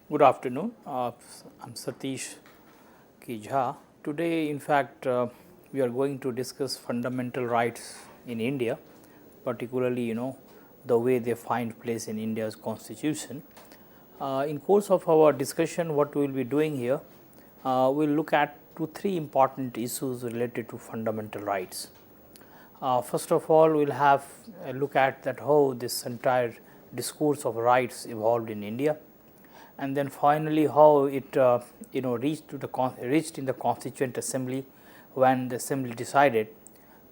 Good afternoon. I'm Satish Kijha. Today, in fact, we are going to discuss fundamental rights in India, particularly, the way they find place in India's constitution. In course of our discussion, what we will be doing here, we'll look at three important issues related to fundamental rights. First of all, we'll have a look at that how this entire discourse of rights evolved in India, and then finally how it reached in the Constituent Assembly when the Assembly decided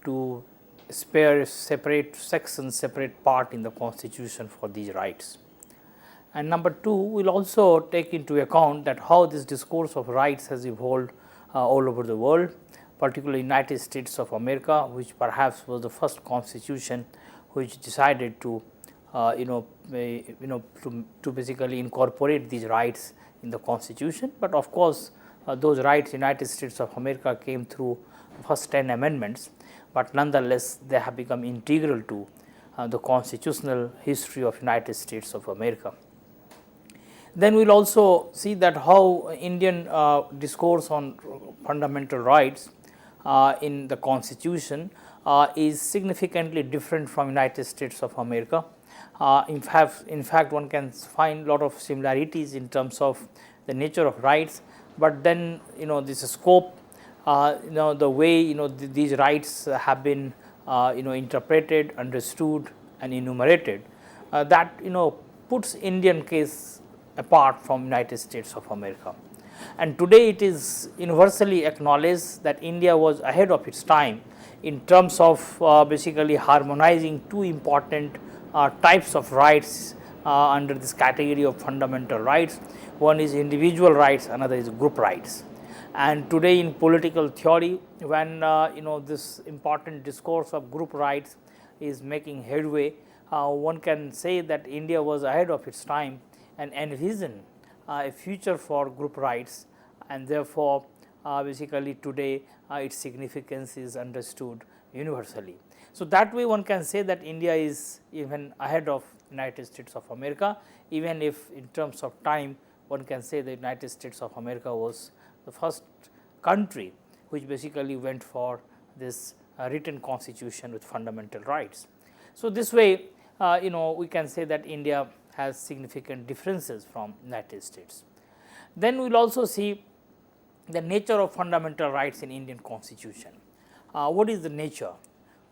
to spare separate sections, separate part in the Constitution for these rights. And number two, we will also take into account that how this discourse of rights has evolved all over the world, particularly United States of America, which perhaps was the first constitution which decided to to basically incorporate these rights in the constitution. But of course, those rights United States of America came through first 10 amendments, but nonetheless they have become integral to the constitutional history of United States of America. Then we will also see that how Indian discourse on fundamental rights in the constitution is significantly different from United States of America. In fact, one can find a lot of similarities in terms of the nature of rights, but then this scope, the way these rights have been interpreted, understood, and enumerated, that puts Indian case apart from United States of America. And today it is universally acknowledged that India was ahead of its time in terms of basically harmonizing two important types of rights under this category of fundamental rights. One is individual rights, another is group rights. And today in political theory, when this important discourse of group rights is making headway, one can say that India was ahead of its time and envision a future for group rights, and therefore basically today its significance is understood universally. So that way one can say that India is even ahead of United States of America, even if in terms of time one can say the United States of America was the first country which basically went for this written constitution with fundamental rights. So this way we can say that India has significant differences from United States. Then we will also see the nature of fundamental rights in Indian constitution. What is the nature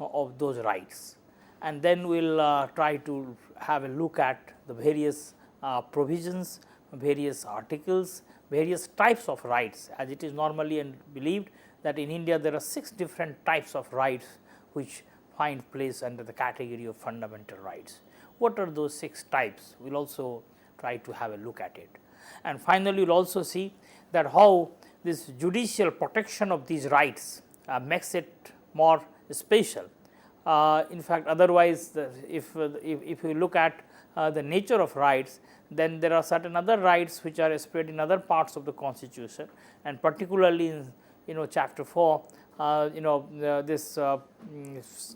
of those rights? And then we will try to have a look at the various provisions, various articles, various types of rights, as it is normally believed that in India there are 6 different types of rights which find place under the category of fundamental rights. What are those 6 types? We will also try to have a look at it. And finally, we will also see that how this judicial protection of these rights makes it more special. In fact, otherwise if we look at the nature of rights, then there are certain other rights which are spread in other parts of the constitution, and particularly in chapter 4 this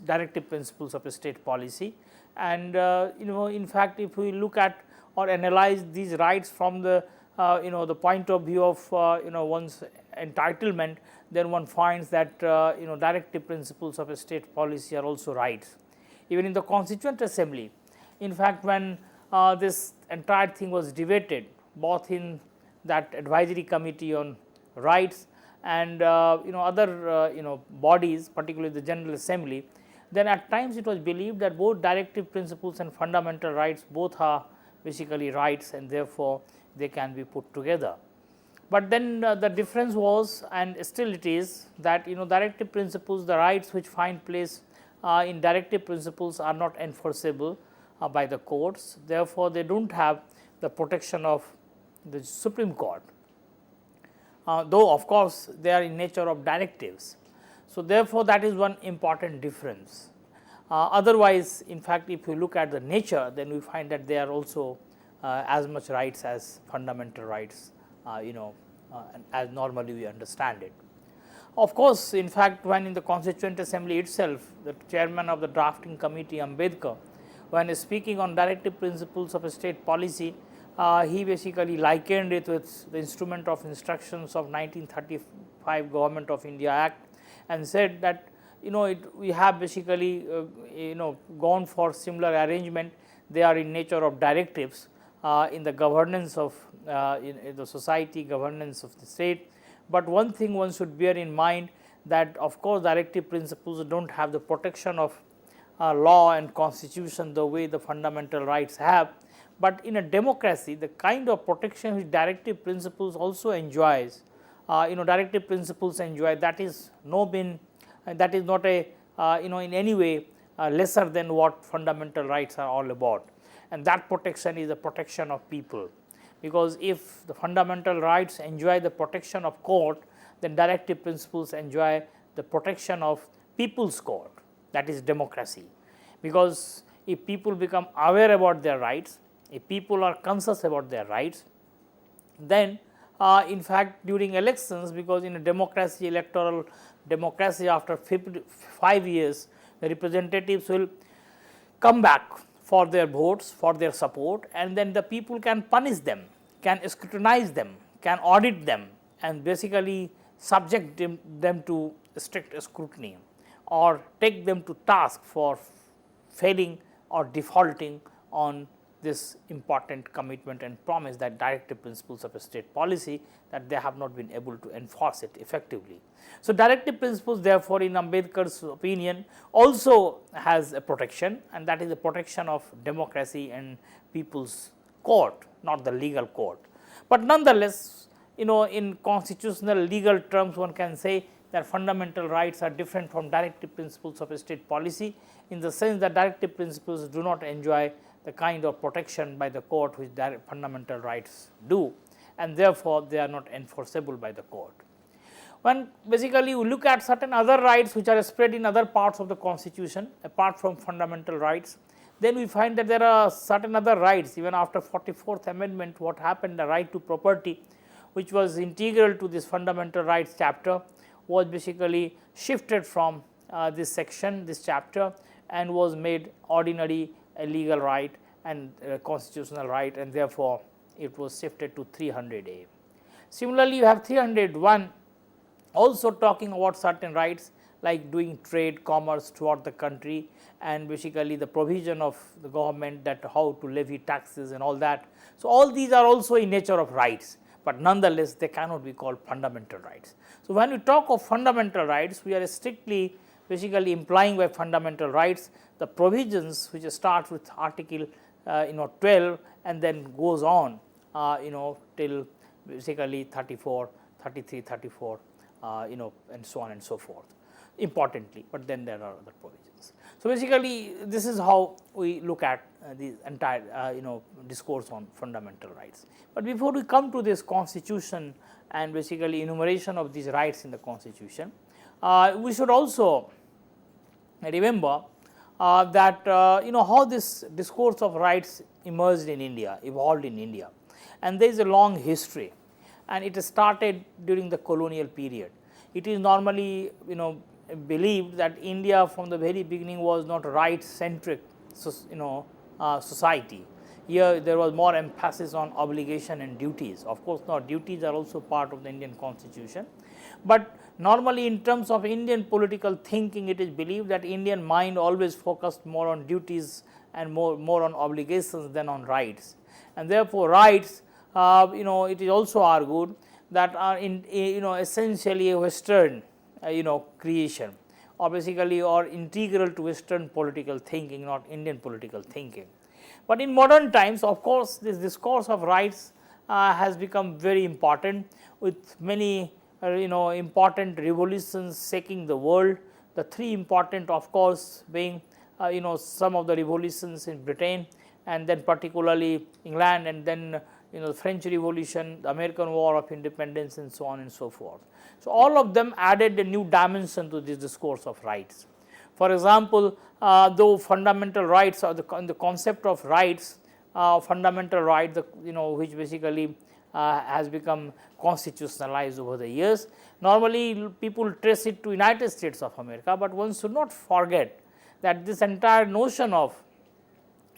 directive principles of state policy. And in fact, if we look at or analyze these rights from the the point of view of one's entitlement, then one finds that directive principles of a state policy are also rights. Even in the Constituent Assembly, in fact, when this entire thing was debated, both in that advisory committee on rights and other bodies, particularly the General Assembly, then at times it was believed that both directive principles and fundamental rights both are basically rights, and therefore they can be put together. But then the difference was, and still it is, that directive principles, the rights which find place in directive principles are not enforceable by the courts, therefore they do not have the protection of the Supreme Court, though of course they are in nature of directives. So therefore that is one important difference. Otherwise, in fact, if we look at the nature, then we find that they are also as much rights as fundamental rights, as normally we understand it. Of course, in fact, when in the Constituent Assembly itself, the chairman of the drafting committee, Ambedkar, when speaking on directive principles of a state policy, he basically likened it with the Instrument of Instructions of 1935 Government of India Act, and said that we have basically gone for similar arrangement. They are in nature of directives in the governance of in the society, governance of the state. But one thing one should bear in mind, that of course directive principles do not have the protection of law and constitution the way the fundamental rights have, but in a democracy the kind of protection which directive principles also enjoys, directive principles enjoy, that is not a in any way lesser than what fundamental rights are all about, and that protection is the protection of people. Because if the fundamental rights enjoy the protection of court, then directive principles enjoy the protection of people's court, that is democracy. Because if people become aware about their rights, if people are conscious about their rights, then in fact during elections, because in a democracy, electoral democracy, after 5 years the representatives will come back for their votes, for their support, and then the people can punish them, can scrutinize them, can audit them, and basically subject them to strict scrutiny, or take them to task for failing or defaulting on this important commitment and promise, that directive principles of a state policy, that they have not been able to enforce it effectively. So, directive principles therefore, in Ambedkar's opinion also has a protection, and that is the protection of democracy and people's court, not the legal court. But nonetheless, in constitutional legal terms one can say that fundamental rights are different from directive principles of a state policy, in the sense that directive principles do not enjoy the kind of protection by the court which fundamental rights do, and therefore they are not enforceable by the court. When basically we look at certain other rights which are spread in other parts of the constitution apart from fundamental rights, then we find that there are certain other rights. Even after 44th amendment, what happened, the right to property, which was integral to this fundamental rights chapter, was basically shifted from this section, this chapter, and was made ordinary a legal right and constitutional right, and therefore it was shifted to 300A. Similarly, you have 301 also talking about certain rights like doing trade, commerce throughout the country, and basically the provision of the government, that how to levy taxes and all that. So, all these are also in nature of rights, but nonetheless they cannot be called fundamental rights. So, when we talk of fundamental rights, we are strictly basically implying by fundamental rights the provisions which start with article 12 and then goes on till basically 34, 33, 34 and so on and so forth importantly, but then there are other provisions. So, basically this is how we look at the entire discourse on fundamental rights. But before we come to this constitution and basically enumeration of these rights in the constitution, we should also remember that how this discourse of rights emerged in India, evolved in India, and there is a long history, and it started during the colonial period. It is normally believed that India from the very beginning was not right centric society. Here there was more emphasis on obligation and duties. Of course, now duties are also part of the Indian constitution, but normally in terms of Indian political thinking, it is believed that Indian mind always focused more on duties and more on obligations than on rights, and therefore rights it is also argued that are in essentially a Western creation, or basically or integral to Western political thinking, not Indian political thinking. But in modern times, of course, this discourse of rights has become very important, with many important revolutions shaking the world. The three important, of course, being some of the revolutions in Britain, and then particularly England, and then the French Revolution, the American War of Independence, and so on and so forth. So, all of them added a new dimension to this discourse of rights. For example, though fundamental rights or the concept of rights, fundamental right, which basically has become constitutionalized over the years. Normally, people trace it to United States of America, but one should not forget that this entire notion of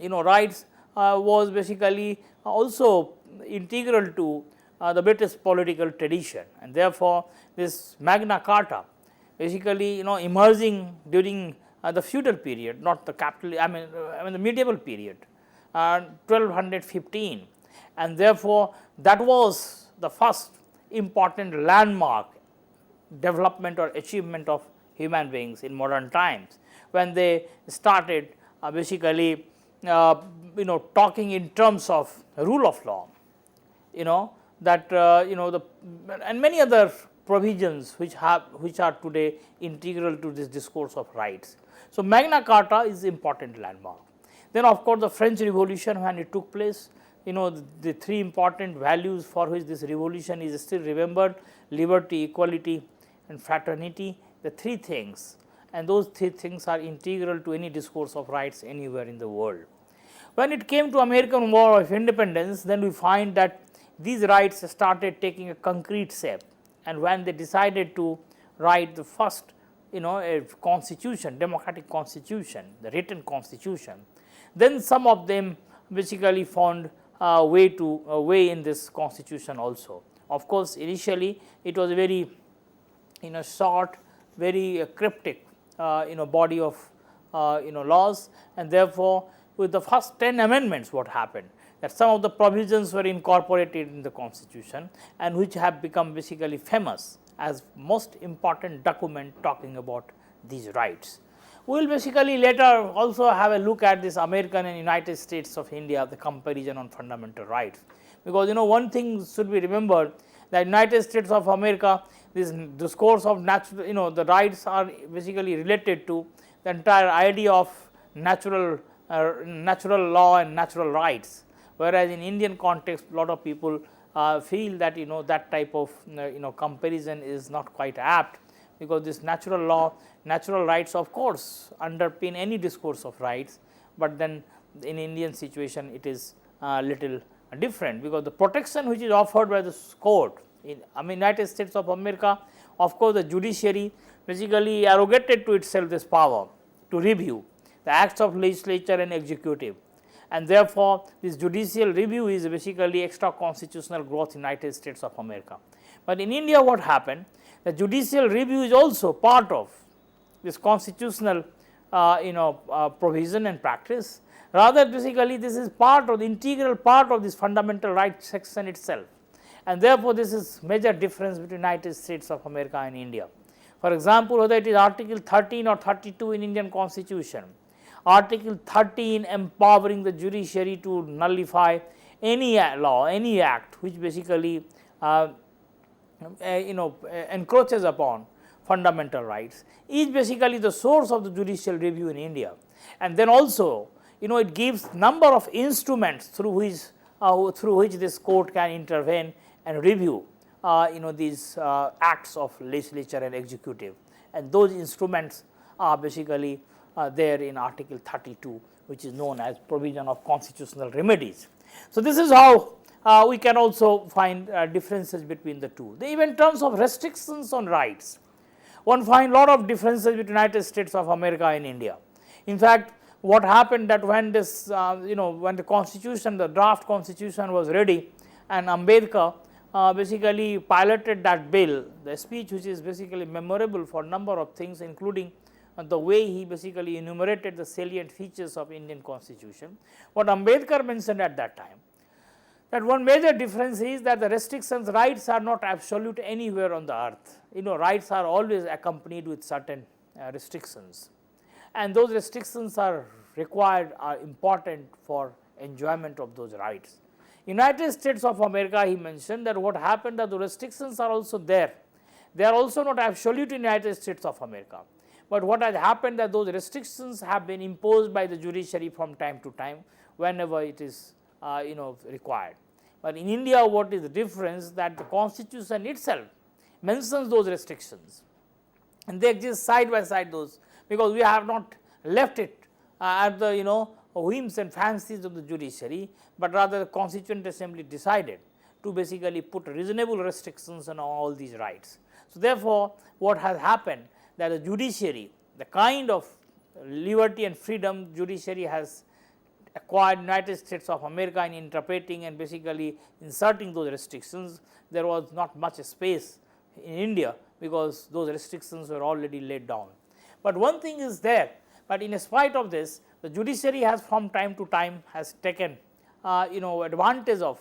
rights was basically also integral to the British political tradition, and therefore, this Magna Carta basically emerging during the feudal period, not the capital, I mean the medieval period, 1215, and therefore, that was the first important landmark development or achievement of human beings in modern times, when they started basically talking in terms of rule of law, that the and many other provisions which are today integral to this discourse of rights. So, Magna Carta is important landmark. Then of course, the French Revolution, when it took place, the three important values for which this revolution is still remembered: liberty, equality and fraternity, the three things, and those three things are integral to any discourse of rights anywhere in the world. When it came to American War of Independence, then we find that these rights started taking a concrete shape, and when they decided to write the first a constitution, democratic constitution, the written constitution, then some of them basically found a way in this constitution also. Of course, initially it was a very short, very cryptic body of laws, and therefore, with the first 10 amendments, what happened, that some of the provisions were incorporated in the constitution, and which have become basically famous as most important document talking about these rights. We will basically later also have a look at this American and United States of India, the comparison on fundamental rights, because one thing should be remembered, that United States of America, this discourse of natural, the rights are basically related to the entire idea of natural law and natural rights, whereas in Indian context, a lot of people feel that that type of comparison is not quite apt, because this natural law, natural rights of course underpin any discourse of rights, but then in Indian situation it is little different, because the protection which is offered by the court in United States of America, of course, the judiciary basically arrogated to itself this power to review the acts of legislature and executive, and therefore, this judicial review is basically extra constitutional growth in United States of America. But in India, what happened? The judicial review is also part of this constitutional provision and practice. Rather, basically this is part of the integral part of this fundamental rights section itself, and therefore, this is major difference between United States of America and India. For example, whether it is article 13 or 32 in Indian constitution, article 13 empowering the judiciary to nullify any law, any act which basically encroaches upon fundamental rights, is basically the source of the judicial review in India. And then also it gives number of instruments through which this court can intervene and review these acts of legislature and executive, and those instruments are basically there in article 32, which is known as provision of constitutional remedies. So, this is how we can also find differences between the two. Even in terms of restrictions on rights, one find lot of differences between United States of America and India. In fact, what happened that when this when the constitution, the draft constitution was ready, and Ambedkar basically piloted that bill, the speech which is basically memorable for number of things, including the way he basically enumerated the salient features of Indian constitution. What Ambedkar mentioned at that time, that one major difference is that the restrictions, rights are not absolute anywhere on the earth. Rights are always accompanied with certain restrictions, and those restrictions are required, are important for enjoyment of those rights. United States of America, he mentioned that what happened, that the restrictions are also there. They are also not absolute in United States of America, but what has happened, that those restrictions have been imposed by the judiciary from time to time whenever it is required. But in India, what is the difference, that the constitution itself mentions those restrictions, and they exist side by side those, because we have not left it at the whims and fancies of the judiciary, but rather the Constituent Assembly decided to basically put reasonable restrictions on all these rights. So, therefore, what has happened, that the judiciary, the kind of liberty and freedom judiciary has acquired United States of America in interpreting and basically inserting those restrictions, there was not much space in India, because those restrictions were already laid down. But one thing is there, but in spite of this, the judiciary has from time to time has taken advantage of,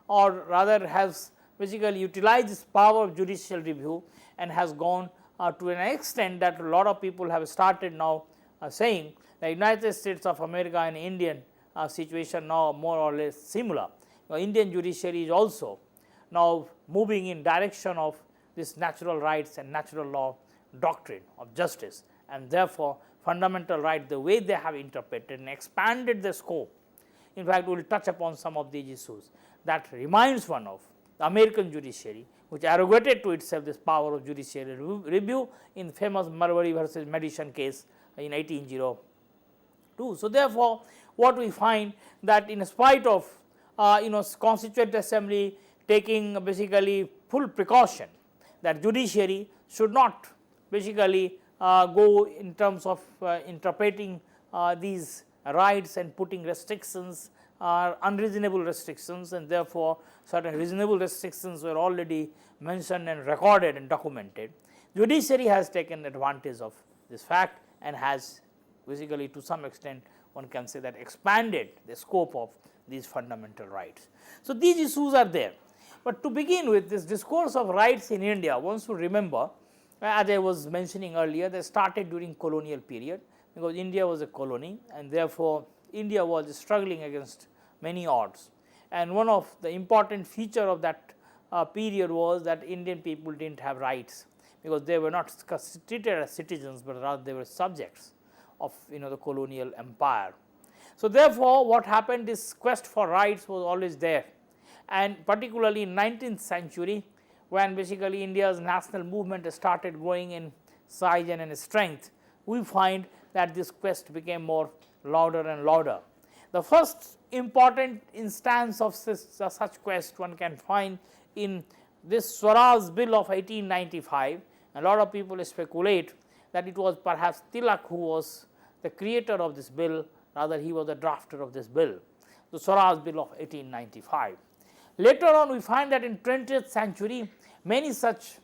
or rather has basically utilized this power of judicial review, and has gone to an extent that a lot of people have started now saying the United States of America and Indian situation now more or less similar. Indian judiciary is also now moving in direction of this natural rights and natural law doctrine of justice, and therefore fundamental right, the way they have interpreted and expanded the scope. In fact, we will touch upon some of these issues. That reminds one of the American judiciary, which arrogated to itself this power of judicial review in famous Marbury versus Madison case in 1802. So, therefore, what we find that in spite of Constituent Assembly taking basically full precaution that judiciary should not basically go in terms of interpreting these rights and putting restrictions, unreasonable restrictions, and therefore certain reasonable restrictions were already mentioned and recorded and documented. Judiciary has taken advantage of this fact and has basically to some extent one can say that expanded the scope of these fundamental rights. So, these issues are there, but to begin with, this discourse of rights in India, one should remember, as I was mentioning earlier, they started during colonial period, because India was a colony, and therefore India was struggling against many odds. And one of the important feature of that period was that Indian people did not have rights, because they were not treated as citizens, but rather they were subjects of the colonial empire. So, therefore, what happened, this quest for rights was always there, and particularly in 19th century, when basically India's national movement started growing in size and in strength, we find that this quest became more louder and louder. The first important instance of such quest one can find in this Swaraj Bill of 1895. A lot of people speculate that it was perhaps Tilak who was the creator of this bill, rather he was the drafter of this bill, the Swaraj Bill of 1895. Later on, we find that in 20th century many such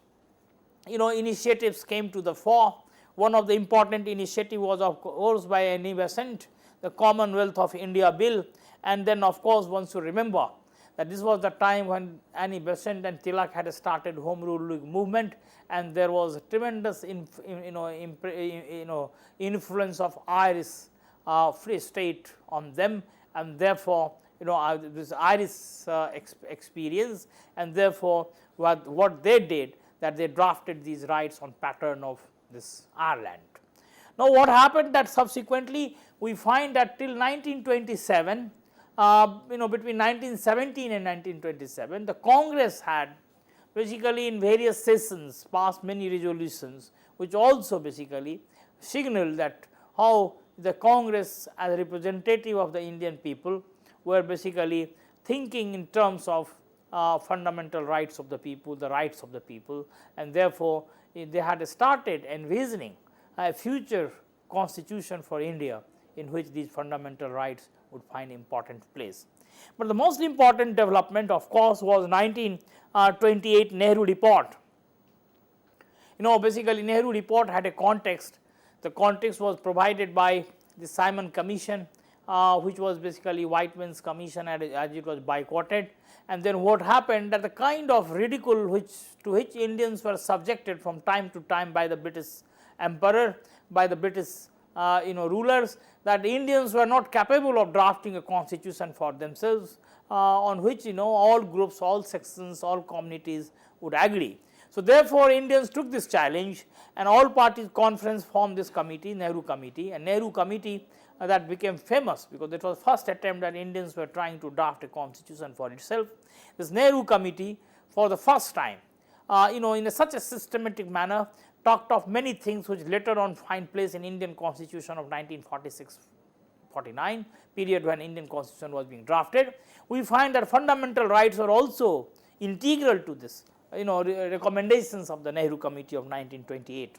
initiatives came to the fore. One of the important initiative was of course by Annie Besant, the Commonwealth of India Bill, and then of course one should remember that this was the time when Annie Besant and Tilak had started Home Rule movement, and there was a tremendous influence of Irish Free State on them, and therefore this Irish experience, and therefore what they did, that they drafted these rights on pattern of this Ireland. Now, what happened that subsequently we find that till 1927, between 1917 and 1927, the Congress had basically in various sessions passed many resolutions, which also basically signaled that how the Congress as a representative of the Indian people were basically thinking in terms of fundamental rights of the people, the rights of the people, and therefore they had started envisioning a future constitution for India in which these fundamental rights would find important place. But the most important development of course was 1928 Nehru report. Basically Nehru report had a context. The context was provided by the Simon Commission, which was basically Whiteman's commission as it was boycotted. And then what happened, that the kind of ridicule to which Indians were subjected from time to time by the British emperor, by the British rulers, that Indians were not capable of drafting a constitution for themselves, on which all groups, all sections, all communities would agree. So, therefore, Indians took this challenge, and all parties conference formed this committee, Nehru committee, and Nehru committee that became famous because it was the first attempt that Indians were trying to draft a constitution for itself. This Nehru committee for the first time, in such a systematic manner, talked of many things which later on find place in Indian constitution of 1946-49 period when Indian constitution was being drafted. We find that fundamental rights are also integral to this recommendations of the Nehru committee of 1928.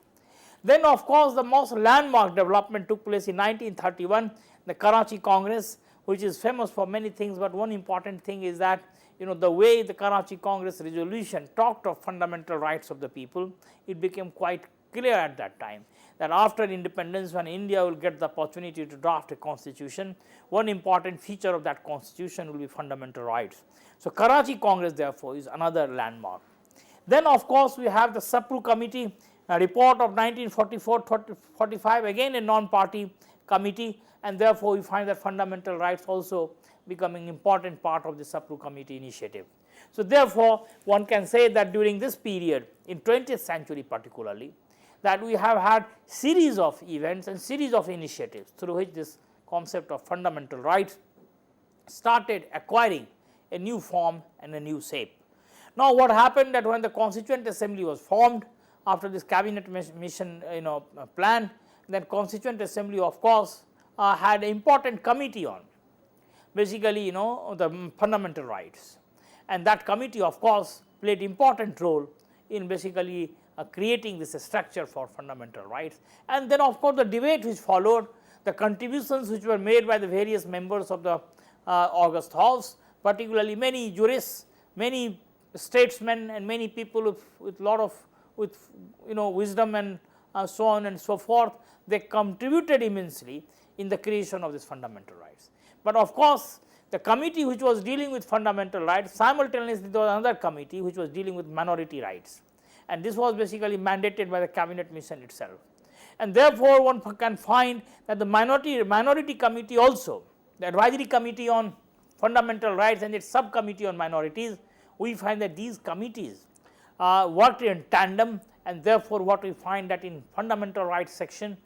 Then of course, the most landmark development took place in 1931, the Karachi Congress, which is famous for many things, but one important thing is that the way the Karachi Congress resolution talked of fundamental rights of the people, it became quite clear at that time that after independence, when India will get the opportunity to draft a constitution, one important feature of that constitution will be fundamental rights. So, Karachi Congress therefore is another landmark. Then of course, we have the Sapru Committee, a report of 1944-45, again a non-party committee, and therefore we find that fundamental rights also becoming important part of the Sapru Committee initiative. So therefore, one can say that during this period, in 20th century particularly, that we have had series of events and series of initiatives through which this concept of fundamental rights started acquiring a new form and a new shape. Now, what happened that when the Constituent Assembly was formed after this cabinet mission plan, then Constituent Assembly of course had an important committee on basically the fundamental rights, and that committee of course played important role in basically creating this structure for fundamental rights. And then of course, the debate which followed, the contributions which were made by the various members of the August House, particularly many jurists, many statesmen and many people with lot of wisdom and so on and so forth, they contributed immensely in the creation of these fundamental rights. But of course, the committee which was dealing with fundamental rights, simultaneously there was another committee which was dealing with minority rights, and this was basically mandated by the cabinet mission itself. And therefore, one can find that the minority committee also, the advisory committee on fundamental rights and its subcommittee on minorities, we find that these committees worked in tandem, and therefore what we find that in fundamental rights section,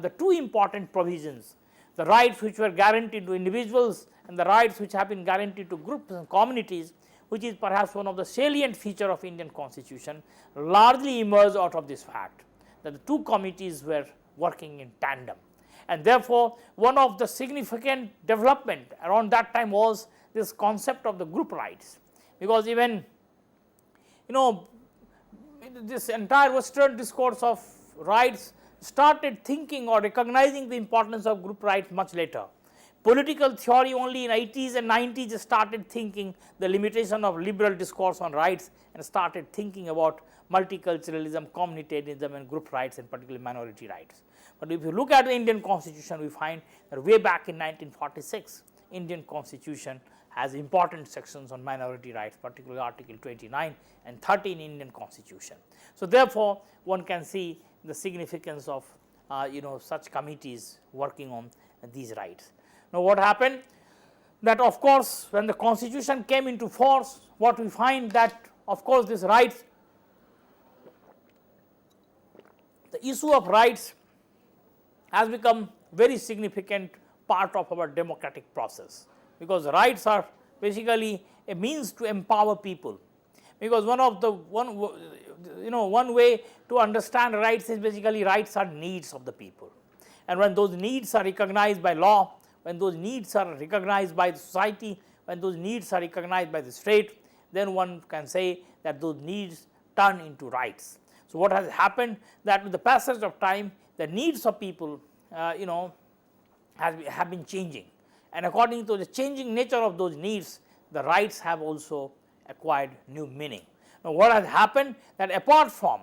the two important provisions, the rights which were guaranteed to individuals and the rights which have been guaranteed to groups and communities, which is perhaps one of the salient feature of Indian Constitution, largely emerged out of this fact that the two committees were working in tandem. And therefore, one of the significant development around that time was this concept of the group rights, because even this entire Western discourse of rights started thinking or recognizing the importance of group rights much later. Political theory only in 80s and 90s started thinking the limitation of liberal discourse on rights and started thinking about multiculturalism, communitarianism and group rights and particularly minority rights. But if you look at the Indian Constitution, we find that way back in 1946, Indian Constitution has important sections on minority rights, particularly Article 29 and 30 in Indian Constitution. So therefore, one can see the significance of such committees working on these rights. Now, what happened that of course, when the Constitution came into force, what we find that of course, these rights, the issue of rights has become very significant part of our democratic process, because rights are basically a means to empower people, because one way to understand rights is basically rights are needs of the people, and when those needs are recognized by law, when those needs are recognized by the society, when those needs are recognized by the state, then one can say that those needs turn into rights. So what has happened that with the passage of time, the needs of people have been changing, and according to the changing nature of those needs, the rights have also acquired new meaning. Now, what has happened that apart from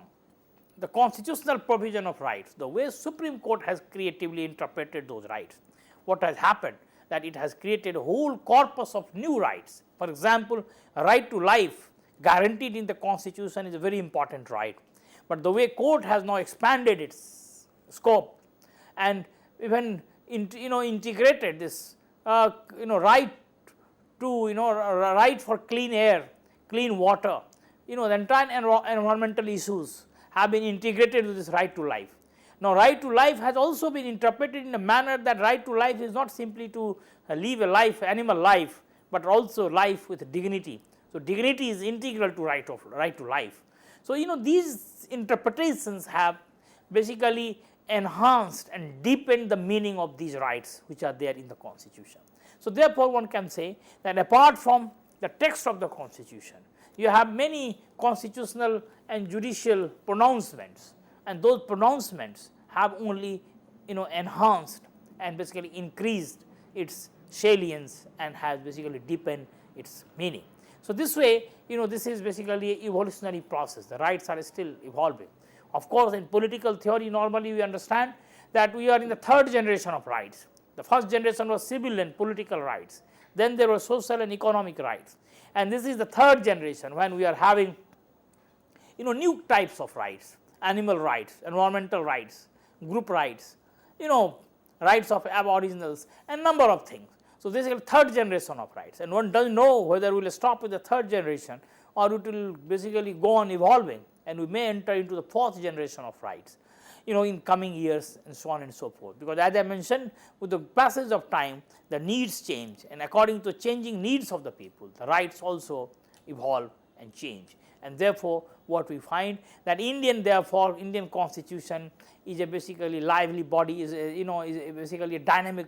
the constitutional provision of rights, the way Supreme Court has creatively interpreted those rights, what has happened that it has created a whole corpus of new rights. For example, a right to life guaranteed in the Constitution is a very important right, but the way court has now expanded its scope and even integrated this right to right for clean air, clean water, the entire environmental issues have been integrated with this right to life. Now, right to life has also been interpreted in a manner that right to life is not simply to live a life, animal life, but also life with dignity. So, dignity is integral to right to life. So, these interpretations have basically enhanced and deepened the meaning of these rights which are there in the Constitution. So, therefore, one can say that apart from the text of the Constitution, you have many constitutional and judicial pronouncements, and those pronouncements have only enhanced and basically increased its salience and has basically deepened its meaning. So, this way this is basically an evolutionary process, the rights are still evolving. Of course, in political theory normally we understand that we are in the third generation of rights. The first generation was civil and political rights, then there were social and economic rights, and this is the third generation when we are having new types of rights, animal rights, environmental rights, group rights, rights of aboriginals and number of things. So, this is a third generation of rights, and one does not know whether we will stop with the third generation or it will basically go on evolving, and we may enter into the fourth generation of rights in coming years and so on and so forth. Because as I mentioned, with the passage of time the needs change, and according to changing needs of the people the rights also evolve and change, and therefore what we find that Indian constitution is a basically lively body, is basically a dynamic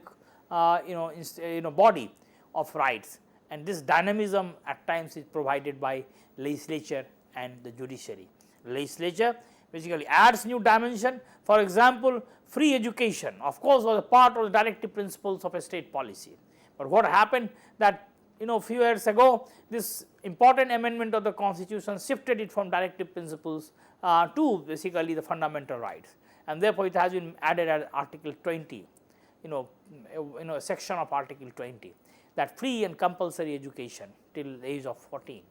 body of rights, and this dynamism at times is provided by legislature and the judiciary. Legislature basically adds new dimension. For example, free education of course was a part of the directive principles of a state policy, but what happened that few years ago this important amendment of the constitution shifted it from directive principles to basically the fundamental rights, and therefore it has been added as article 20, a section of article 20, that free and compulsory education till the age of 14.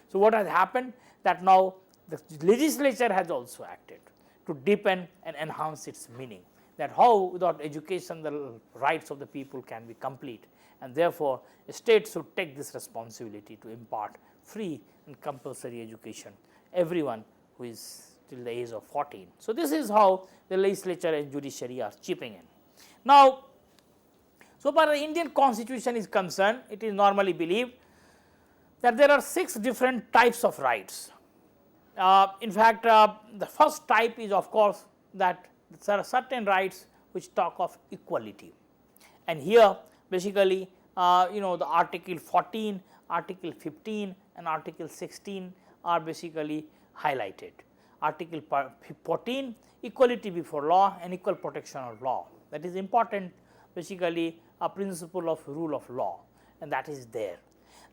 So, what has happened that now the legislature has also acted to deepen and enhance its meaning, that how without education the rights of the people can be complete, and therefore a state should take this responsibility to impart free and compulsory education everyone who is till the age of 14. So, this is how the legislature and judiciary are chipping in. Now, so far the Indian constitution is concerned, it is normally believed that there are 6 different types of rights. In fact, the first type is of course that there are certain rights which talk of equality, and here basically the article 14, article 15 and article 16 are basically highlighted. Article 14, equality before law and equal protection of law, that is important, basically a principle of rule of law, and that is there.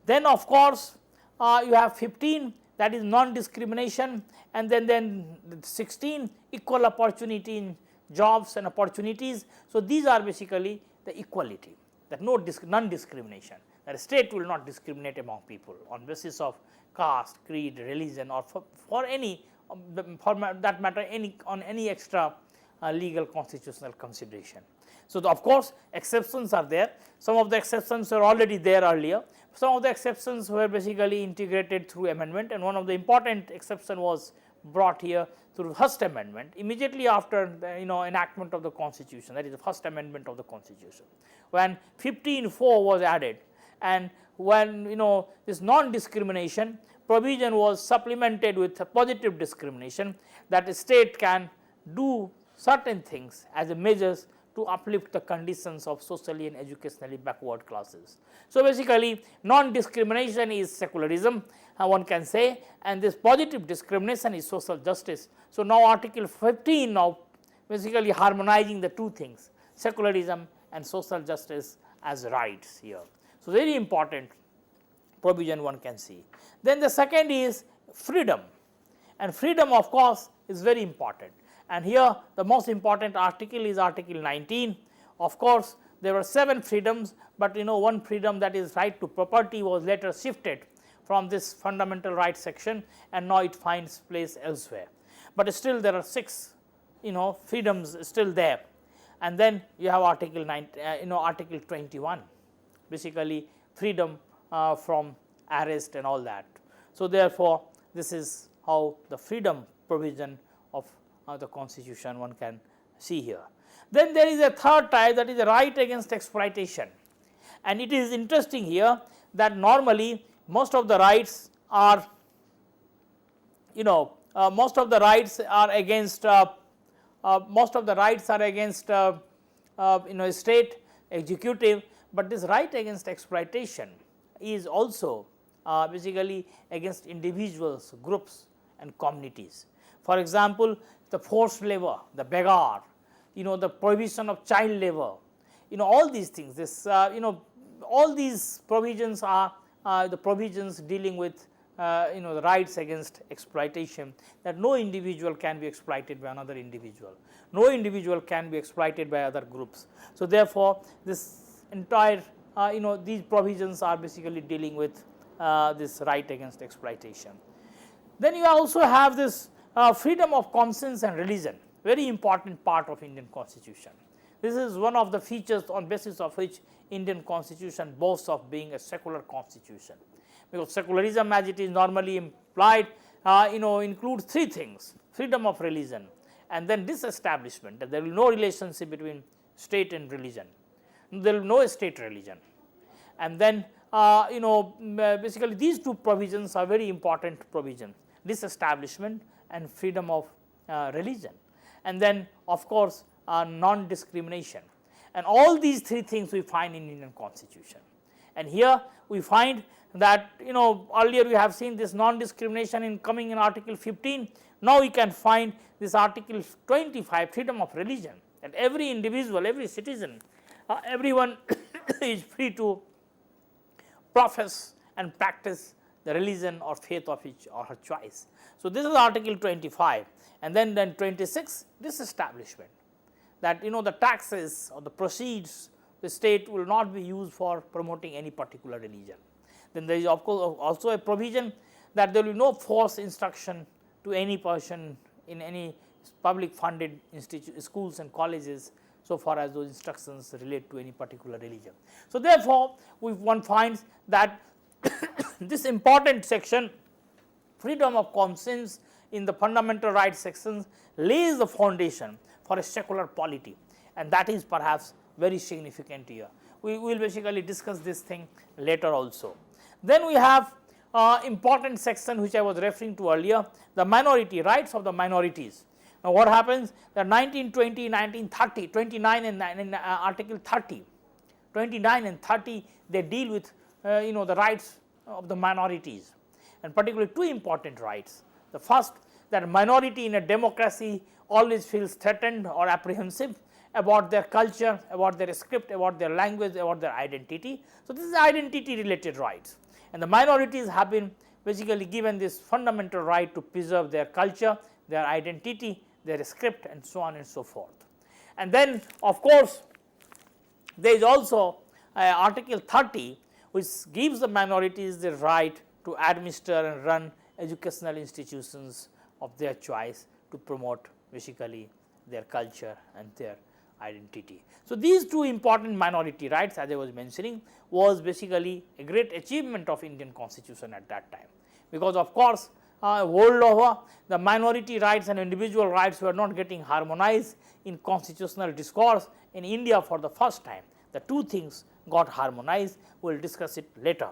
Then of course you have 15, that is non-discrimination, and then 16, equal opportunity in jobs and opportunities. So, these are basically the equality, that non-discrimination, that a state will not discriminate among people on basis of caste, creed, religion, or for any for that matter on any extra legal constitutional consideration. So, of course, exceptions are there. Some of the exceptions were already there earlier. Some of the exceptions were basically integrated through amendment, and one of the important exception was brought here through first amendment immediately after the enactment of the constitution, that is the first amendment of the constitution, when 15(4) was added, and when this non-discrimination provision was supplemented with a positive discrimination, that a state can do certain things as a measures to uplift the conditions of socially and educationally backward classes. So, basically non-discrimination is secularism, one can say, and this positive discrimination is social justice. So, now article 15 now basically harmonizing the two things, secularism and social justice as rights here. So, very important provision one can see. Then the second is freedom, and freedom of course is very important, and here the most important article is article 19. Of course, there were 7 freedoms, but one freedom, that is right to property, was later shifted from this fundamental rights section, and now it finds place elsewhere, but still there are 6 freedoms still there. And then you have article 9, article 21, basically freedom from arrest and all that. So, therefore, this is how the freedom provision of the constitution one can see here. Then there is a third type, that is the right against exploitation, and it is interesting here that normally most of the rights are against state executive, but this right against exploitation is also basically against individuals, groups and communities. For example, the forced labor, the beggar, the prohibition of child labor, all these things, this all these provisions are the provisions dealing with the rights against exploitation, that no individual can be exploited by another individual, no individual can be exploited by other groups. So, therefore, this entire these provisions are basically dealing with this right against exploitation. Then you also have this freedom of conscience and religion, very important part of Indian constitution. This is one of the features on basis of which Indian constitution boasts of being a secular constitution, because secularism as it is normally implied includes three things: freedom of religion, and then disestablishment, that there will be no relationship between state and religion, there will be no state religion, and then basically these two provisions are very important provisions: disestablishment and freedom of religion, and then of course non-discrimination. And all these three things we find in Indian constitution. And here we find that earlier we have seen this non-discrimination in coming in article 15, now we can find this article 25, freedom of religion, that every individual, every citizen, everyone is free to profess and practice the religion or faith of his or her choice. So, this is article 25, and then 26, disestablishment, that the taxes or the proceeds, the state will not be used for promoting any particular religion. Then there is of course also a provision that there will be no forced instruction to any person in any public funded schools and colleges, so far as those instructions relate to any particular religion. So, therefore, one finds that this important section, freedom of conscience, in the fundamental rights sections lays the foundation for a secular polity, and that is perhaps very significant here. We will basically discuss this thing later also. Then we have important section which I was referring to earlier, the minority rights of the minorities. Now, what happens that 1920, 1930, 29 and article 30, 29 and 30, they deal with the rights of the minorities, and particularly two important rights. The first, that minority in a democracy always feels threatened or apprehensive about their culture, about their script, about their language, about their identity. So, this is identity related rights, and the minorities have been basically given this fundamental right to preserve their culture, their identity, their script, and so on and so forth. And then of course, there is also article 30, which gives the minorities the right to administer and run educational institutions of their choice to promote basically their culture and their identity. So, these two important minority rights, as I was mentioning, was basically a great achievement of Indian constitution at that time, because of course, world over the minority rights and individual rights were not getting harmonized in constitutional discourse. In India, for the first time, the two things got harmonized. We will discuss it later.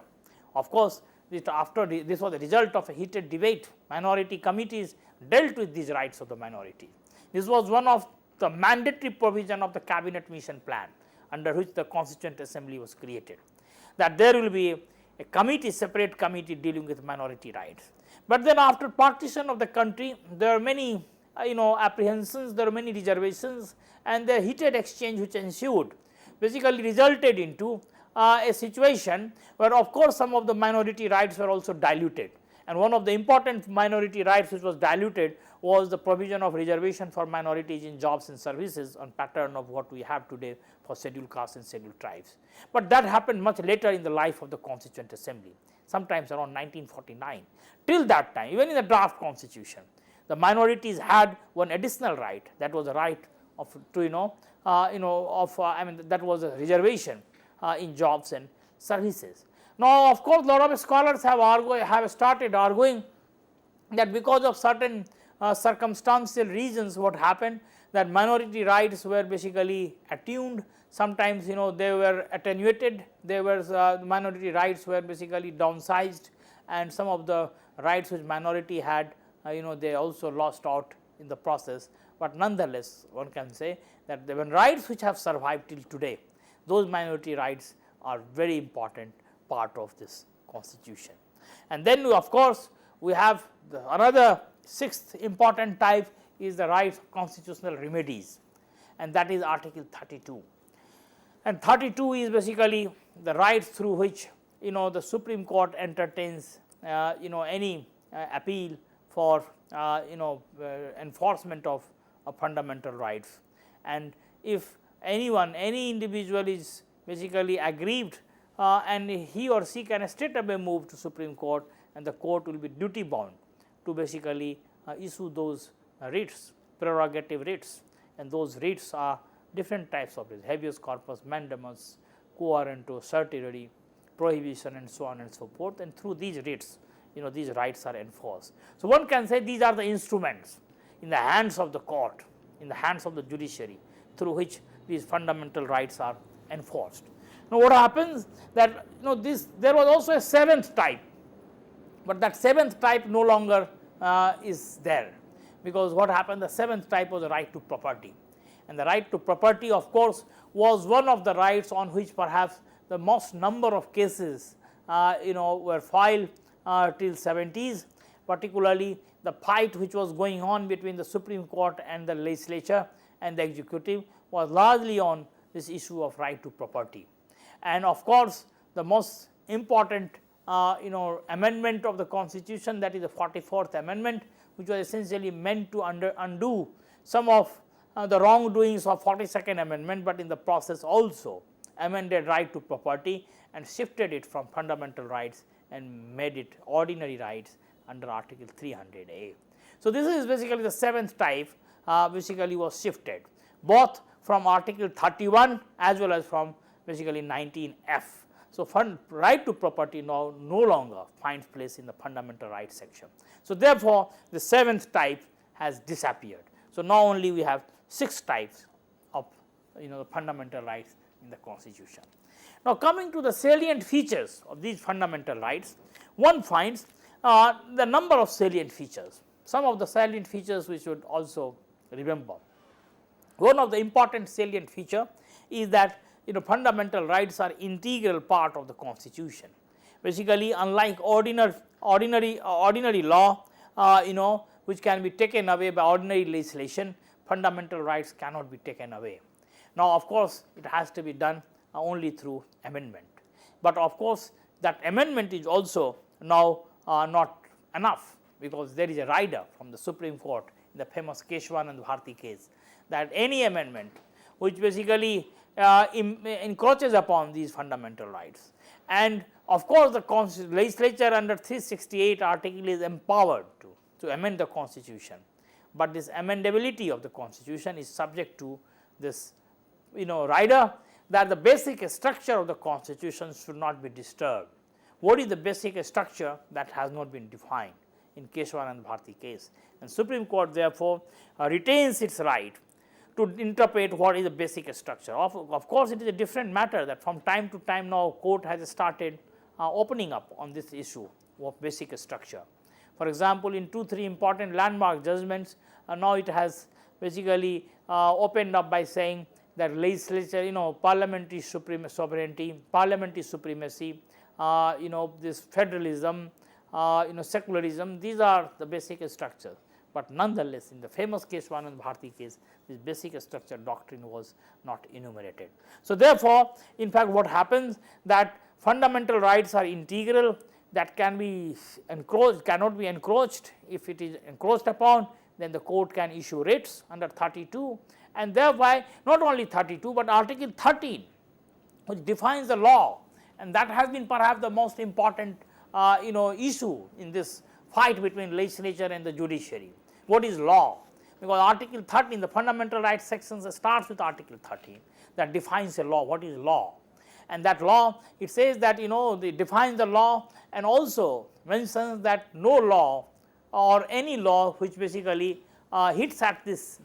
Of course, this was the result of a heated debate. Minority committees dealt with these rights of the minority. This was one of the mandatory provision of the cabinet mission plan, under which the Constituent Assembly was created, that there will be a committee, separate committee dealing with minority rights. But then after partition of the country, there are many apprehensions, there are many reservations, and the heated exchange which ensued basically resulted into a situation where of course some of the minority rights were also diluted, and one of the important minority rights which was diluted was the provision of reservation for minorities in jobs and services on pattern of what we have today for scheduled castes and scheduled tribes. But that happened much later in the life of the Constituent Assembly, sometimes around 1949. Till that time, even in the draft constitution, the minorities had one additional right, that was the right of that was a reservation in jobs and services. Now, of course, lot of scholars have started arguing that because of certain circumstantial reasons, what happened, that minority rights were basically attuned, sometimes they were attenuated, minority rights were basically downsized, and some of the rights which minority had they also lost out in the process. But nonetheless, one can say that the rights which have survived till today, those minority rights are very important part of this constitution. And then of course, we have another sixth important type is the right of constitutional remedies, and that is article 32. And 32 is basically the rights through which the Supreme Court entertains any appeal for enforcement of fundamental rights, and if any individual is basically aggrieved and he or she can straight away move to Supreme Court, and the court will be duty bound to basically issue those writs, prerogative writs, and those writs are different types of writs: habeas corpus, mandamus, quo warranto, certiorari, prohibition, and so on and so forth, and through these writs these rights are enforced. So, one can say these are the instruments in the hands of the court, in the hands of the judiciary, through which these fundamental rights are enforced. Now, what happens that there was also a seventh type, but that seventh type no longer is there, because what happened, the seventh type was the right to property, and the right to property of course was one of the rights on which perhaps the most number of cases were filed till 70s, particularly the fight which was going on between the Supreme Court and the legislature and the executive was largely on this issue of right to property. And of course, the most important amendment of the Constitution, that is the 44th Amendment, which was essentially meant to undo some of the wrongdoings of 42nd Amendment, but in the process also amended right to property and shifted it from fundamental rights and made it ordinary rights under Article 300A. So, this is basically the seventh type basically was shifted both from Article 31 as well as from basically 19F. So, right to property now no longer finds place in the fundamental rights section. So, therefore, the seventh type has disappeared. So, now only we have 6 types of the fundamental rights in the Constitution. Now, coming to the salient features of these fundamental rights, one finds the number of salient features. Some of the salient features we should also remember. One of the important salient feature is that fundamental rights are integral part of the Constitution. Basically, unlike ordinary law, which can be taken away by ordinary legislation, fundamental rights cannot be taken away. Now, of course, it has to be done only through amendment, but of course, that amendment is also now not enough, because there is a rider from the Supreme Court in the famous Keshwanand Bharti case, that any amendment which basically encroaches upon these fundamental rights, and of course, the legislature under 368 article is empowered to amend the Constitution, but this amendability of the Constitution is subject to this rider, that the basic structure of the Constitution should not be disturbed. What is the basic structure that has not been defined in Keshwanand Bharti case, and Supreme Court therefore retains its right to interpret what is the basic structure. Of course, it is a different matter that from time to time now court has started opening up on this issue of basic structure. For example, in 2-3 important landmark judgments, now it has basically opened up by saying that legislature, parliamentary sovereignty, parliamentary supremacy, this federalism, secularism, these are the basic structures. But nonetheless, in the famous Keshwanand Bharti case, this basic structure doctrine was not enumerated. So, therefore, in fact, what happens that fundamental rights are integral, that can be encroached, cannot be encroached. If it is encroached upon, then the court can issue writs under 32, and thereby not only 32, but Article 13, which defines the law, and that has been perhaps the most important issue in this fight between legislature and the judiciary. What is law? Because Article 13, the fundamental rights section starts with Article 13 that defines a law. What is law? And that law, it says that it defines the law, and also mentions that no law or any law which basically hits at these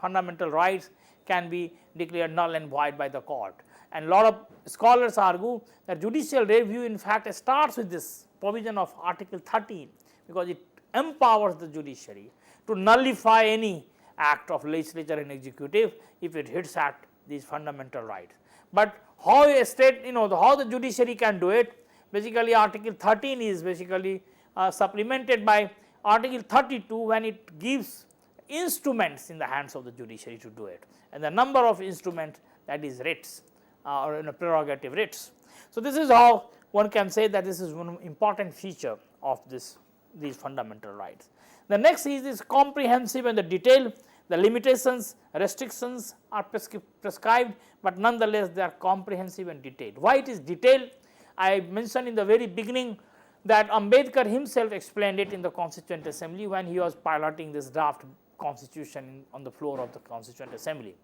fundamental rights can be declared null and void by the court. And a lot of scholars argue that judicial review in fact starts with this provision of Article 13, because it empowers the judiciary to nullify any act of legislature and executive if it hits at these fundamental rights. But how a state, how the judiciary can do it, basically Article 13 is basically supplemented by Article 32 when it gives instruments in the hands of the judiciary to do it, and the number of instruments, that is writs or prerogative writs. So, this is how one can say that this is one important feature of these fundamental rights. The next is this comprehensive and the detailed. The limitations, restrictions are prescribed, but nonetheless they are comprehensive and detailed. Why it is detailed? I mentioned in the very beginning that Ambedkar himself explained it in the Constituent Assembly when he was piloting this draft constitution on the floor of the Constituent Assembly.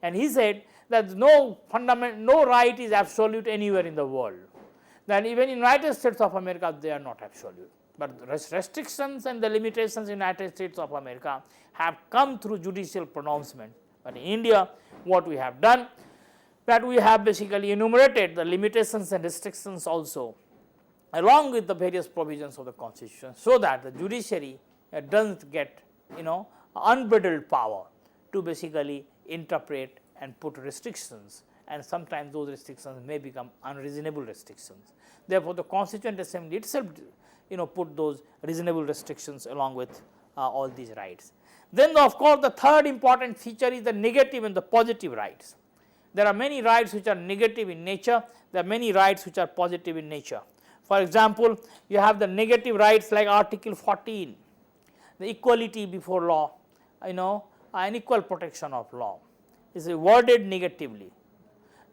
And he said that no right is absolute anywhere in the world, that even in United States of America they are not absolute, but the restrictions and the limitations in United States of America have come through judicial pronouncement. But in India, what we have done, that we have basically enumerated the limitations and restrictions also along with the various provisions of the Constitution, so that the judiciary does not get unbridled power to basically interpret and put restrictions, and sometimes those restrictions may become unreasonable restrictions. Therefore, the Constituent Assembly itself put those reasonable restrictions along with all these rights. Then of course, the third important feature is the negative and the positive rights. There are many rights which are negative in nature, there are many rights which are positive in nature. For example, you have the negative rights like Article 14, the equality before law, and equal protection of law is worded negatively,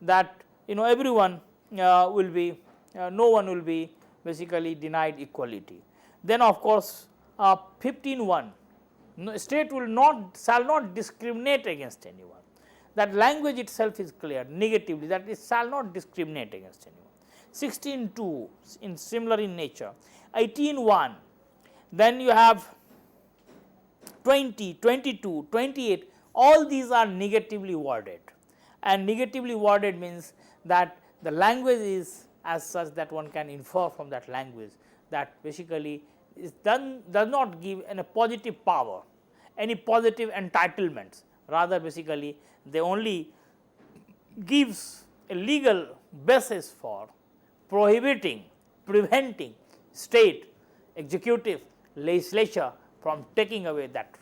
that everyone will be, no one will be basically denied equality. Then of course, 15(1), state shall not discriminate against anyone. That language itself is clear negatively, that it shall not discriminate against anyone. 16(2) in similar in nature, 18(1), then you have 20, 22, 28, all these are negatively worded, and negatively worded means that the language is as such that one can infer from that language that basically does not give any positive power, any positive entitlements, rather basically they only gives a legal basis for prohibiting, preventing state, executive, legislature from taking away that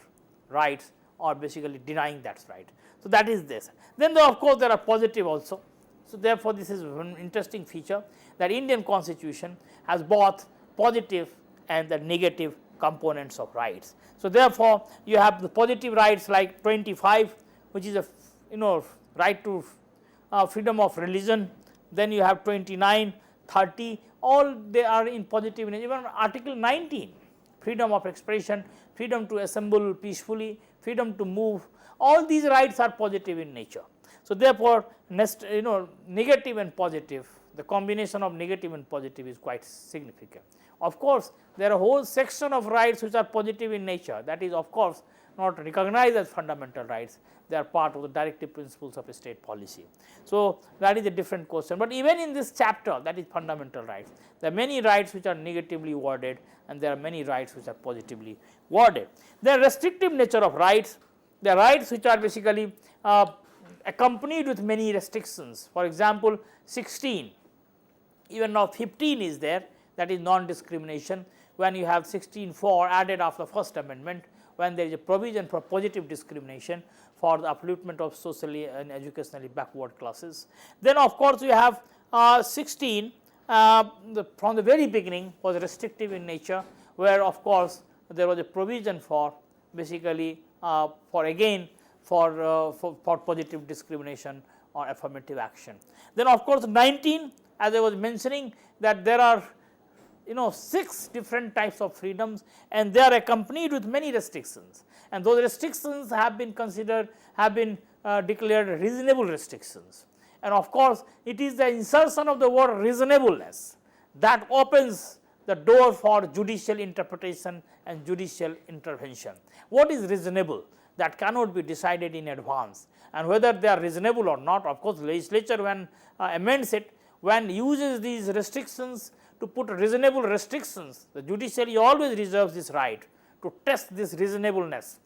rights or basically denying that right. So, that is this. Then of course, there are positive also. So, therefore, this is one interesting feature that Indian Constitution has both positive and the negative components of rights. So, therefore, you have the positive rights like 25, which is a right to freedom of religion. Then you have 29, 30, all they are in positive. Even Article 19, freedom of expression, freedom to assemble peacefully, freedom to move, all these rights are positive in nature. So, therefore, negative and positive, the combination of negative and positive is quite significant. Of course, there are a whole section of rights which are positive in nature, that is of course not recognized as fundamental rights, they are part of the directive principles of a state policy. So, that is a different question, but even in this chapter, that is fundamental rights, there are many rights which are negatively worded and there are many rights which are positively worded. The restrictive nature of rights, the rights which are basically accompanied with many restrictions. For example, 16, even now 15 is there, that is non-discrimination, when you have 16(4) added after the first amendment, when there is a provision for positive discrimination for the upliftment of socially and educationally backward classes. Then of course, you have 16 from the very beginning was restrictive in nature, where of course, there was a provision for basically for positive discrimination or affirmative action. Then of course, 19, as I was mentioning, that there are 6 different types of freedoms and they are accompanied with many restrictions, and those restrictions have been considered, have been declared reasonable restrictions. And of course, it is the insertion of the word reasonableness that opens the door for judicial interpretation and judicial intervention. What is reasonable? That cannot be decided in advance, and whether they are reasonable or not, of course, legislature when amends it, when uses these restrictions to put reasonable restrictions, the judiciary always reserves this right to test this reasonableness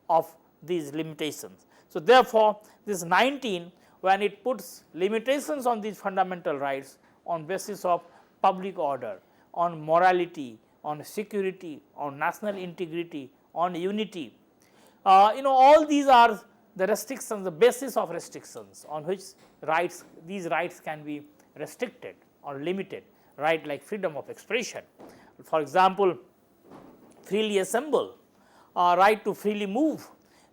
of these limitations. So, therefore, this 19, when it puts limitations on these fundamental rights on basis of public order, on morality, on security, on national integrity, on unity, all these are the restrictions, the basis of restrictions on which these rights can be restricted or limited, right, like freedom of expression. For example, freely assemble, right to freely move.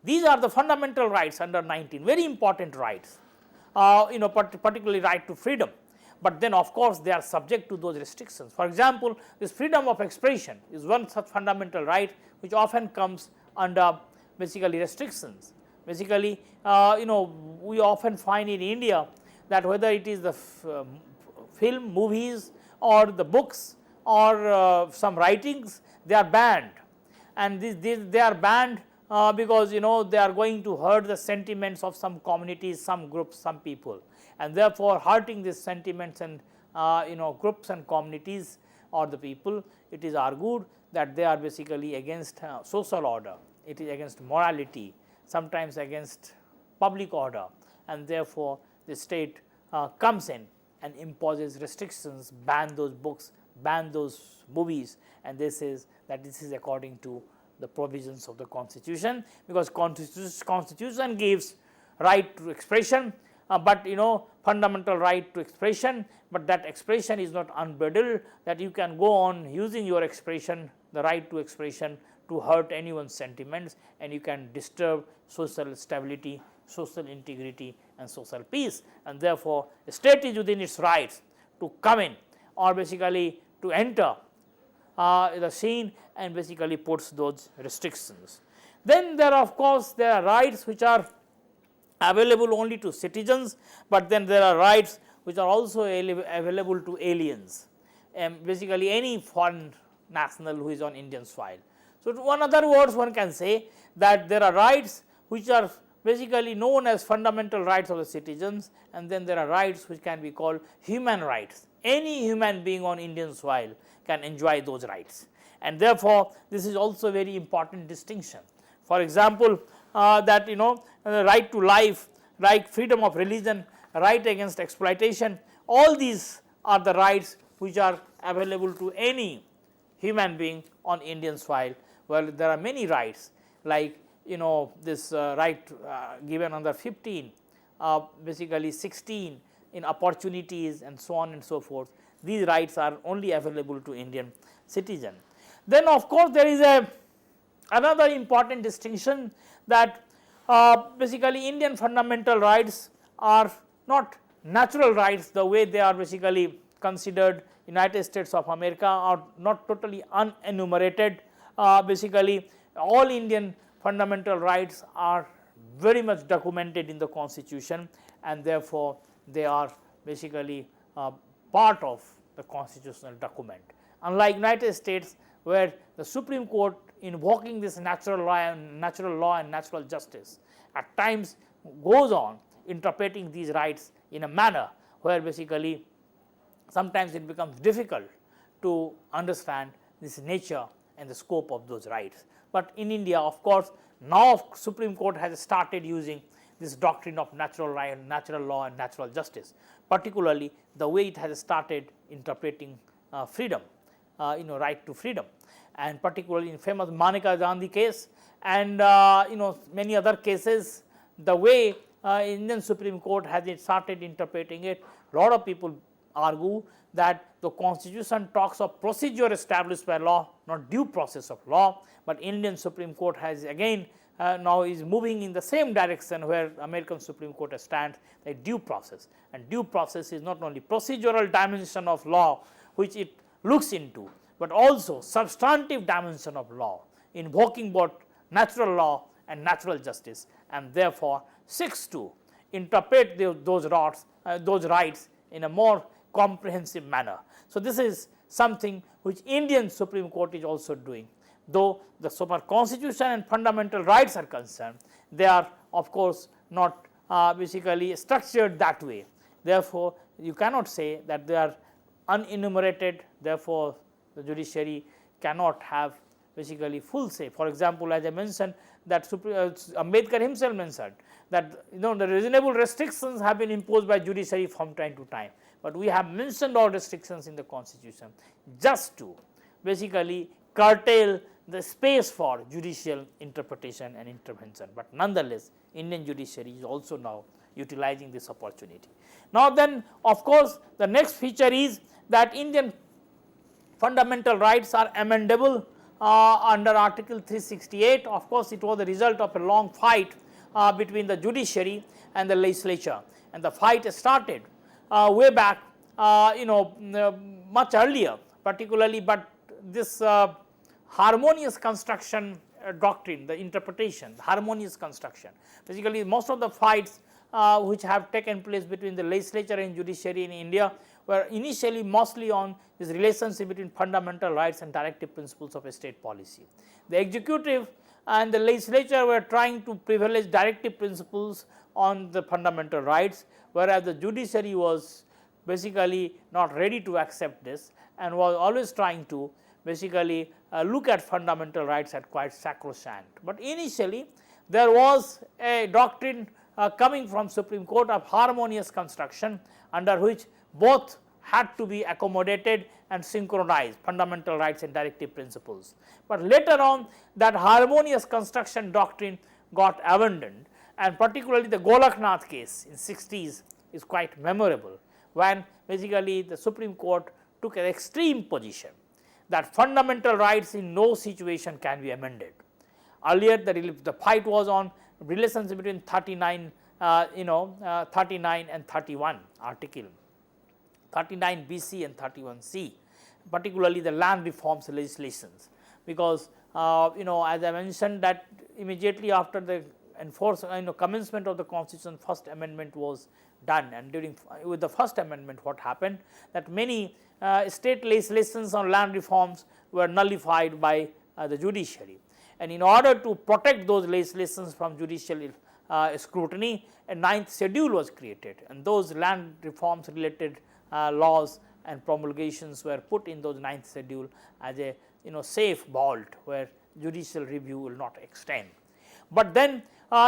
These are the fundamental rights under 19, very important rights, particularly right to freedom. But then of course, they are subject to those restrictions. For example, this freedom of expression is one such fundamental right which often comes under basically restrictions. Basically, we often find in India that whether it is the film, movies or the books or some writings, they are banned, and they are banned because they are going to hurt the sentiments of some communities, some groups, some people, and therefore hurting these sentiments and groups and communities or the people, it is argued that they are basically against social order, it is against morality, sometimes against public order, and therefore the state comes in and imposes restrictions, ban those books, ban those movies, and they says that this is according to the provisions of the constitution, because constitution gives right to expression, but fundamental right to expression, but that expression is not unbridled, that you can go on using your expression, the right to expression, to hurt anyone's sentiments, and you can disturb social stability, social integrity and social peace, and therefore a state is within its rights to come in or basically to enter the scene and basically puts those restrictions. Then there are, of course, there are rights which are available only to citizens, but then there are rights which are also available to aliens, basically any foreign national who is on Indian soil. So, in other words, one can say that there are rights which are basically known as fundamental rights of the citizens, and then there are rights which can be called human rights. Any human being on Indian soil can enjoy those rights, and therefore this is also a very important distinction. For example, that the right to life, right, freedom of religion, right against exploitation, all these are the rights which are available to any human being on Indian soil. Well, there are many rights like this right given under 15, basically 16 in opportunities and so on and so forth. These rights are only available to Indian citizen. Then of course, there is another important distinction that basically Indian fundamental rights are not natural rights the way they are basically considered United States of America, are not totally unenumerated. Basically all Indian fundamental rights are very much documented in the constitution, and therefore they are basically part of the constitutional document. Unlike United States, where the Supreme Court, invoking this natural law and natural justice, at times goes on interpreting these rights in a manner where basically sometimes it becomes difficult to understand this nature and the scope of those rights. But in India, of course, now Supreme Court has started using this doctrine of natural right, natural law and natural justice, particularly the way it has started interpreting freedom, right to freedom, and particularly in famous Maneka Gandhi case and many other cases, the way Indian Supreme Court has started interpreting it. A lot of people argue that the constitution talks of procedure established by law, not due process of law, but Indian Supreme Court has again now is moving in the same direction where American Supreme Court stands, like due process, and due process is not only procedural dimension of law which it looks into, but also substantive dimension of law, invoking both natural law and natural justice, and therefore seeks to interpret those rights in a more comprehensive manner. So, this is something which Indian Supreme Court is also doing. Though the super constitution and fundamental rights are concerned, they are of course not basically structured that way. Therefore, you cannot say that they are unenumerated, therefore, the judiciary cannot have basically full say. For example, as I mentioned that Ambedkar himself mentioned that the reasonable restrictions have been imposed by judiciary from time to time, but we have mentioned all restrictions in the constitution just to basically curtail the space for judicial interpretation and intervention. But nonetheless, Indian judiciary is also now utilizing this opportunity. Now then, of course, the next feature is that Indian fundamental rights are amendable under article 368. Of course, it was the result of a long fight between the judiciary and the legislature, and the fight started way back much earlier particularly, but this harmonious construction doctrine, the interpretation, the harmonious construction, basically most of the fights which have taken place between the legislature and judiciary in India were initially mostly on this relationship between fundamental rights and directive principles of a state policy. The executive and the legislature were trying to privilege directive principles on the fundamental rights, whereas the judiciary was basically not ready to accept this and was always trying to basically look at fundamental rights as quite sacrosanct. But initially there was a doctrine coming from Supreme Court of harmonious construction, under which both had to be accommodated and synchronized, fundamental rights and directive principles. But later on that harmonious construction doctrine got abandoned, and particularly the Golaknath case in 60s is quite memorable, when basically the Supreme Court took an extreme position that fundamental rights in no situation can be amended. Earlier the fight was on relationship between 39 and 31 article, 39 BC and 31 C, particularly the land reforms legislations, because as I mentioned that immediately after the commencement of the constitution, first amendment was done, and during with the first amendment what happened, that many state legislations on land reforms were nullified by the judiciary, and in order to protect those legislations from judicial scrutiny, a 9th schedule was created, and those land reforms related laws and promulgations were put in those 9th schedule as a safe vault where judicial review will not extend. But then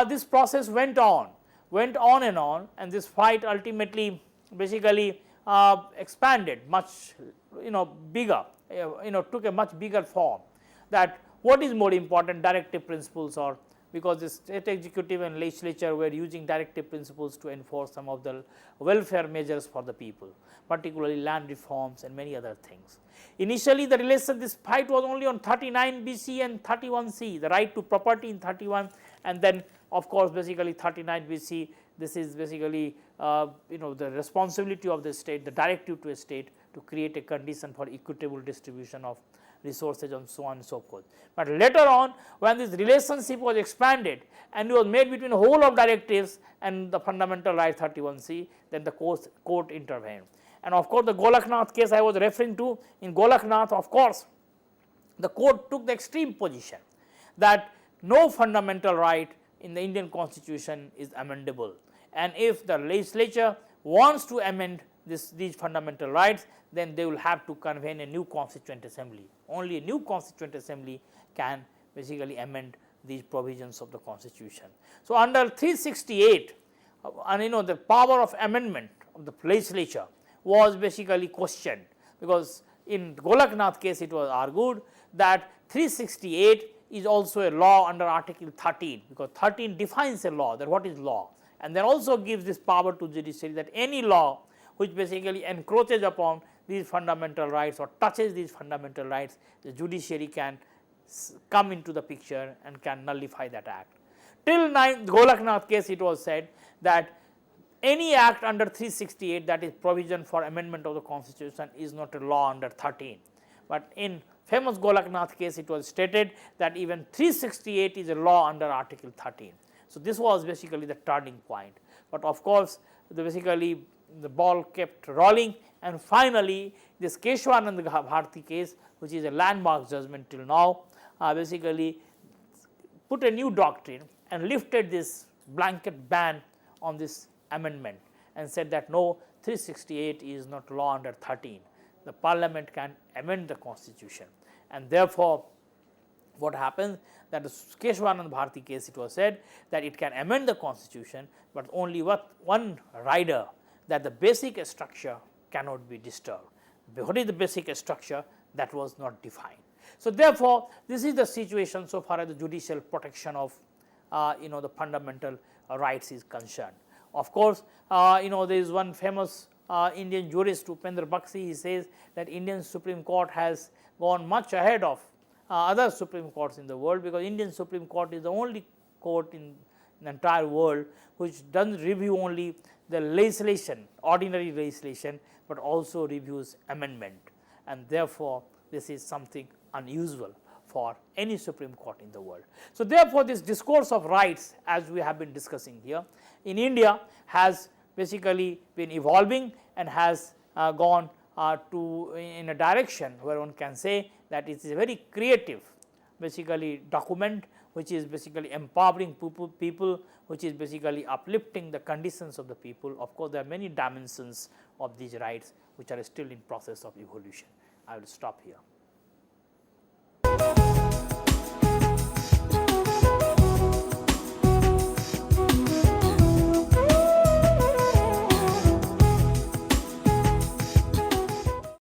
this process went on and on, and this fight ultimately basically expanded much bigger, took a much bigger form, that what is more important, directive principles, or because the state executive and legislature were using directive principles to enforce some of the welfare measures for the people, particularly land reforms and many other things. Initially this fight was only on 39 BC and 31 C, the right to property in 31, and then of course basically 39 BC, this is basically the responsibility of the state, the directive to a state to create a condition for equitable distribution of resources and so on and so forth. But later on, when this relationship was expanded and it was made between the whole of directives and the fundamental right 31C, then the court intervened. And of course, the Golaknath case I was referring to, in Golaknath, of course, the court took the extreme position that no fundamental right in the Indian constitution is amendable, and if the legislature wants to amend these fundamental rights, then they will have to convene a new constituent assembly. Only a new constituent assembly can basically amend these provisions of the constitution. So under 368, the power of amendment of the legislature was basically questioned, because in Golaknath case it was argued that 368 is also a law under article 13, because 13 defines a law, that what is law, and then also gives this power to judiciary that any law which basically encroaches upon these fundamental rights or touches these fundamental rights, the judiciary can come into the picture and can nullify that act. Till Golaknath case it was said that any act under 368, that is provision for amendment of the constitution, is not a law under 13. But in famous Golaknath case it was stated that even 368 is a law under article 13. So this was basically the turning point. But of course, basically the ball kept rolling, and finally this Keshwanand Bharti case, which is a landmark judgment till now, basically put a new doctrine and lifted this blanket ban on this amendment and said that no, 368 is not law under 13. The parliament can amend the constitution, and therefore what happens, that the Keshwanand Bharti case it was said that it can amend the constitution, but only one rider, that the basic structure cannot be disturbed. What is the basic structure? That was not defined. So therefore this is the situation so far as the judicial protection of the fundamental rights is concerned. Of course, there is one famous Indian jurist, Upendra Bakshi. He says that Indian Supreme Court has gone much ahead of other Supreme Courts in the world, because Indian Supreme Court is the only court in the entire world which does not review only the legislation, ordinary legislation, but also reviews amendment, and therefore, this is something unusual for any Supreme Court in the world. So, therefore, this discourse of rights, as we have been discussing here, in India has basically been evolving and has gone to in a direction where one can say that it is a very creative basically document, which is basically empowering people, which is basically uplifting the conditions of the people. Of course, there are many dimensions of these rights which are still in process of evolution. I will stop here.